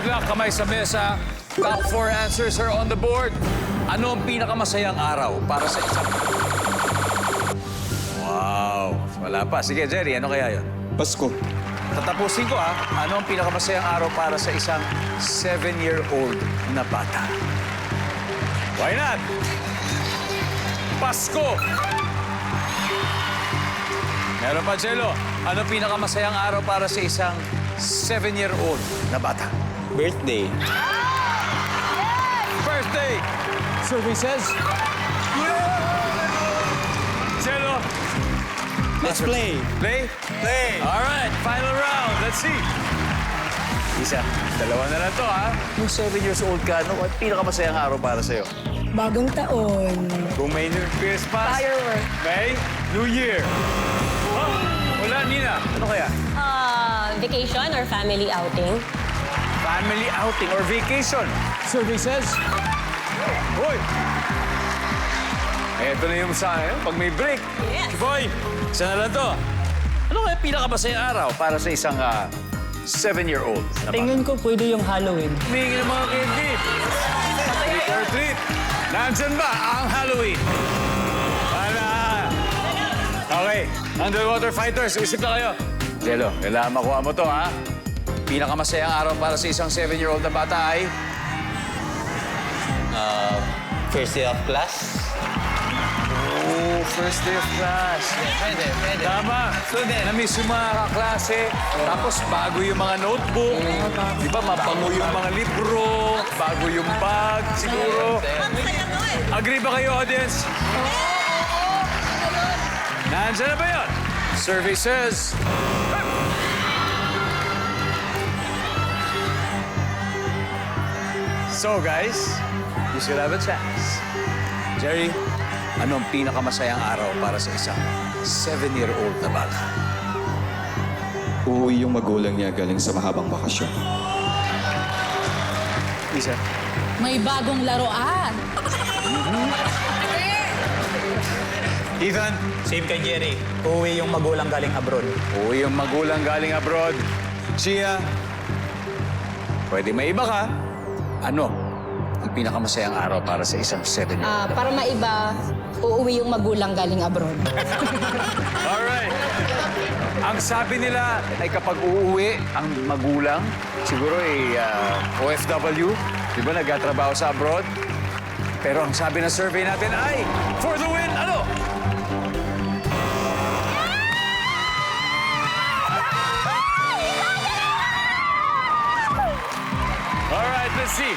luck, kamay sa mesa. Top 4 answers are on the board. Ano ang pinakamasayang araw para sa isang... Wow, wala pa. Sige, Jerry, ano kaya yun? Pasko. Tatapusin ko, ha? Ano ang pinakamasayang araw para sa isang 7-year-old na bata? Why not? Pasko! Meron pa, Jello. Ano ang pinakamasayang araw para sa isang 7-year-old na bata? Birthday. Birthday! Survey says, Jello, let's play. play? Play. All right, final round. Let's see. Isa, dalawa na lang to, ha? Kung 7 years old ka, ano ang pinakamasayang araw para sa'yo? Bagong taon. Kung may New Christmas, Firework. May New Year. Oh, wala, Nina. Ano kaya? Vacation or family outing? Family outing or vacation. Survey says, Hoy! Eto na yung sa akin. Pag may break. Yes. Boy, isa na lang to. Ano kaya pinakamasayang araw para sa isang 7-year-old? Tingin ko pwede yung Halloween. Humingi ng mga candy. Trick or treat. Nandyan ba ang Halloween? Wala. Okay. Underwater fighters, isip na kayo. Jello, kailangan makuha mo to, ha? Pinakamasayang araw para sa isang 7-year-old na bata ay... First day of class. Oh, first day of class. Pwede. Tama. Na-miss yung mga kaklase. Tapos bago yung mga notebook. Di ba, mabango yung mga libro. Bago yung bag, siguro. Agree ba kayo, audience? Nandiyan na ba yun? Survey says... So, guys, you still have a chance. Jerry, ano ang pinakamasayang araw para sa isang 7-year-old na bata? uuwi yung magulang niya galing sa mahabang bakasyon. Isa. May bagong laruan. Ethan, Same kay Jerry. Uwi yung magulang galing abroad. uwi yung magulang galing abroad. Chia, pwede may iba ka. Ano ang pinakamasayang araw para sa isang 7-year-old? Para maiba, uuwi yung magulang galing abroad. Alright. Ang sabi nila ay kapag uuwi ang magulang, siguro ay OFW, di ba nagtatrabaho sa abroad? Pero ang sabi ng survey natin ay, for the win, ano? Alright, let's see.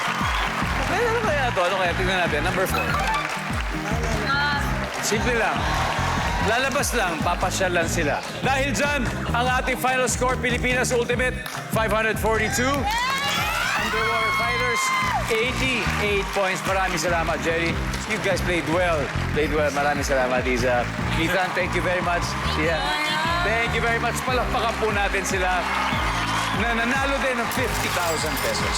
Ano kaya ito? Ano kaya? Tingnan natin. Number 4. Simple lang. Lalabas lang, papasyal lang sila. Dahil dyan, ang ating final score, Pilipinas Ultimate, 542. Underwater Fighters, 88 points. Maraming salamat, Jerry. You guys played well. Played well. Maraming salamat, Isa. Ethan, thank you very much. Sia, thank you very much. Palakpakan po natin sila na nanalo din ng 50,000 pesos.